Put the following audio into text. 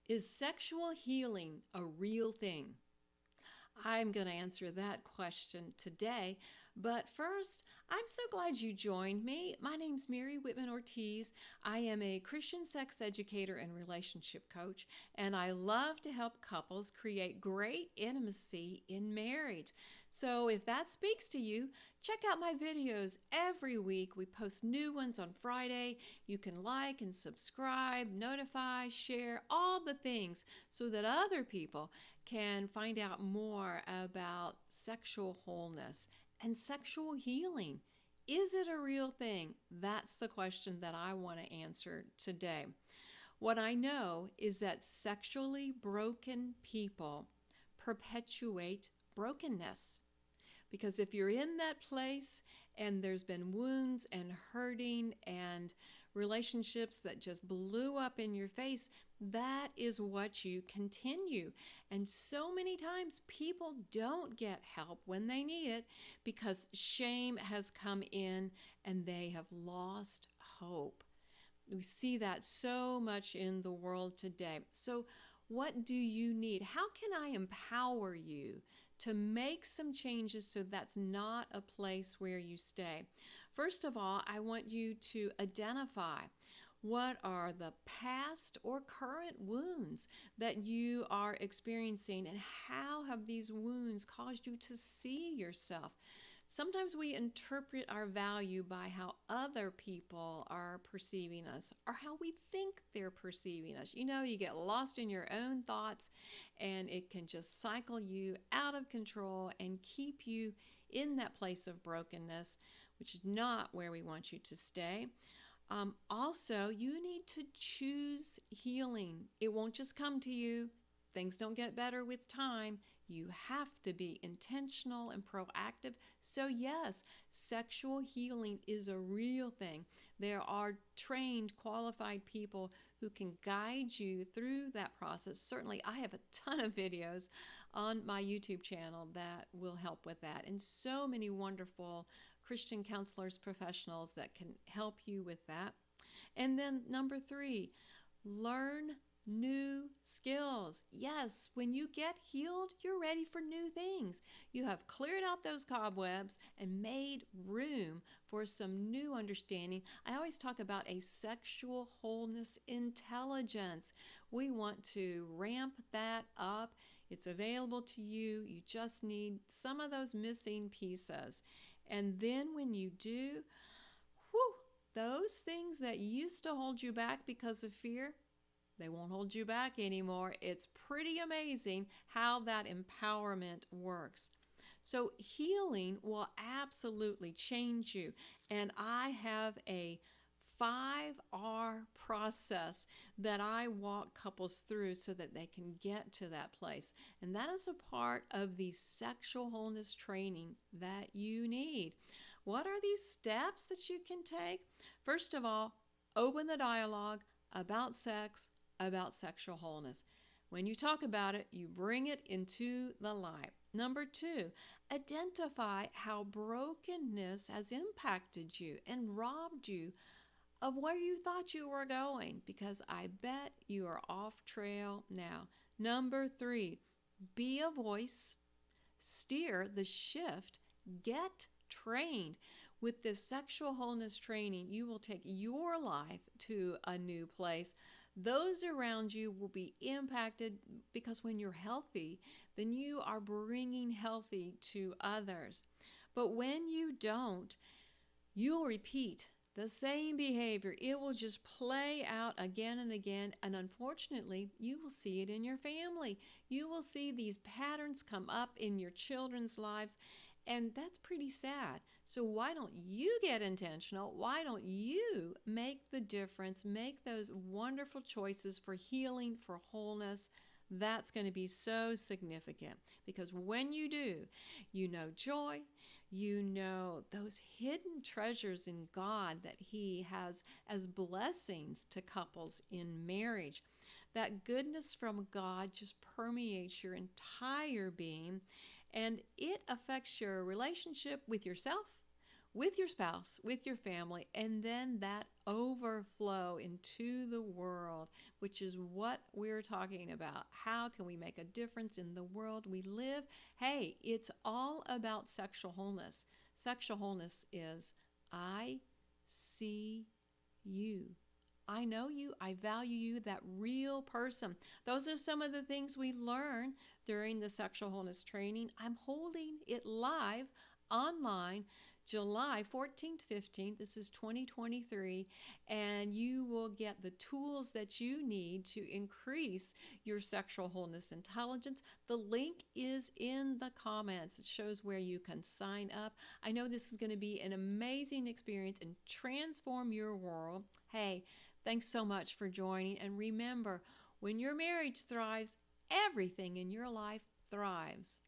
Is sexual healing a real thing? I'm going to answer that question today. But first, I'm so glad you joined me. My name's Mary Whitman Ortiz. I am a Christian sex educator and relationship coach, and I love to help couples create great intimacy in marriage. So if that speaks to you, check out my videos every week. We post new ones on Friday. You can like and subscribe, notify, share, all the things so that other people can find out more about sexual wholeness and sexual healing. Is it a real thing? That's the question that I want to answer today. What I know is that sexually broken people perpetuate brokenness. Because if you're in that place and there's been wounds and hurting and relationships that just blew up in your face, that is what you continue. And so many times people don't get help when they need it because shame has come in and they have lost hope. We see that so much in the world today. So what do you need? How can I empower you to make some changes so that's not a place where you stay? First of all, I want you to identify what are the past or current wounds that you are experiencing, and how have these wounds caused you to see yourself? Sometimes we interpret our value by how other people are perceiving us or how we think they're perceiving us. You get lost in your own thoughts and it can just cycle you out of control and keep you in that place of brokenness, which is not where we want you to stay. Also, you need to choose healing. It won't just come to you. Things don't get better with time. You have to be intentional and proactive. So yes, sexual healing is a real thing. There are trained, qualified people who can guide you through that process. Certainly, I have a ton of videos on my YouTube channel that will help with that, and so many wonderful Christian counselors, professionals that can help you with that. And then number 3, learn new skills. Yes, when you get healed, you're ready for new things. You have cleared out those cobwebs and made room for some new understanding. I always talk about a sexual wholeness intelligence. We want to ramp that up. It's available to you. You just need some of those missing pieces. And then when you do, those things that used to hold you back because of fear, they won't hold you back anymore. It's pretty amazing how that empowerment works. So healing will absolutely change you. And I have a 5R process that I walk couples through so that they can get to that place. And that is a part of the sexual wholeness training that you need. What are these steps that you can take? First of all, open the dialogue about sex, about sexual wholeness. When you talk about it, you bring it into the light. Number 2, identify how brokenness has impacted you and robbed you of where you thought you were going, because I bet you are off trail now. Number 3, be a voice, steer the shift, get trained. With this sexual wholeness training, you will take your life to a new place. Those around you will be impacted because when you're healthy, then you are bringing healthy to others. But when you don't, you'll repeat the same behavior. It will just play out again and again. And unfortunately, you will see it in your family. You will see these patterns come up in your children's lives. And that's pretty sad. So why don't you get intentional? Why don't you make the difference? Make those wonderful choices for healing, for wholeness. That's going to be so significant, because when you do, you know joy, you know those hidden treasures in God that He has as blessings to couples in marriage. That goodness from God just permeates your entire being, and it affects your relationship with yourself, with your spouse, with your family, and then that overflow into the world, which is what we're talking about. How can we make a difference in the world we live? Hey, it's all about sexual wholeness. Sexual wholeness is I see you. I know you. I value you, that real person. Those are some of the things we learn during the sexual wholeness training. I'm holding it live online July 14th, 15th. This is 2023, and you will get the tools that you need to increase your sexual wholeness intelligence. The link is in the comments. It shows where you can sign up. I know this is going to be an amazing experience and transform your world. Hey, thanks so much for joining. And remember, when your marriage thrives, everything in your life thrives.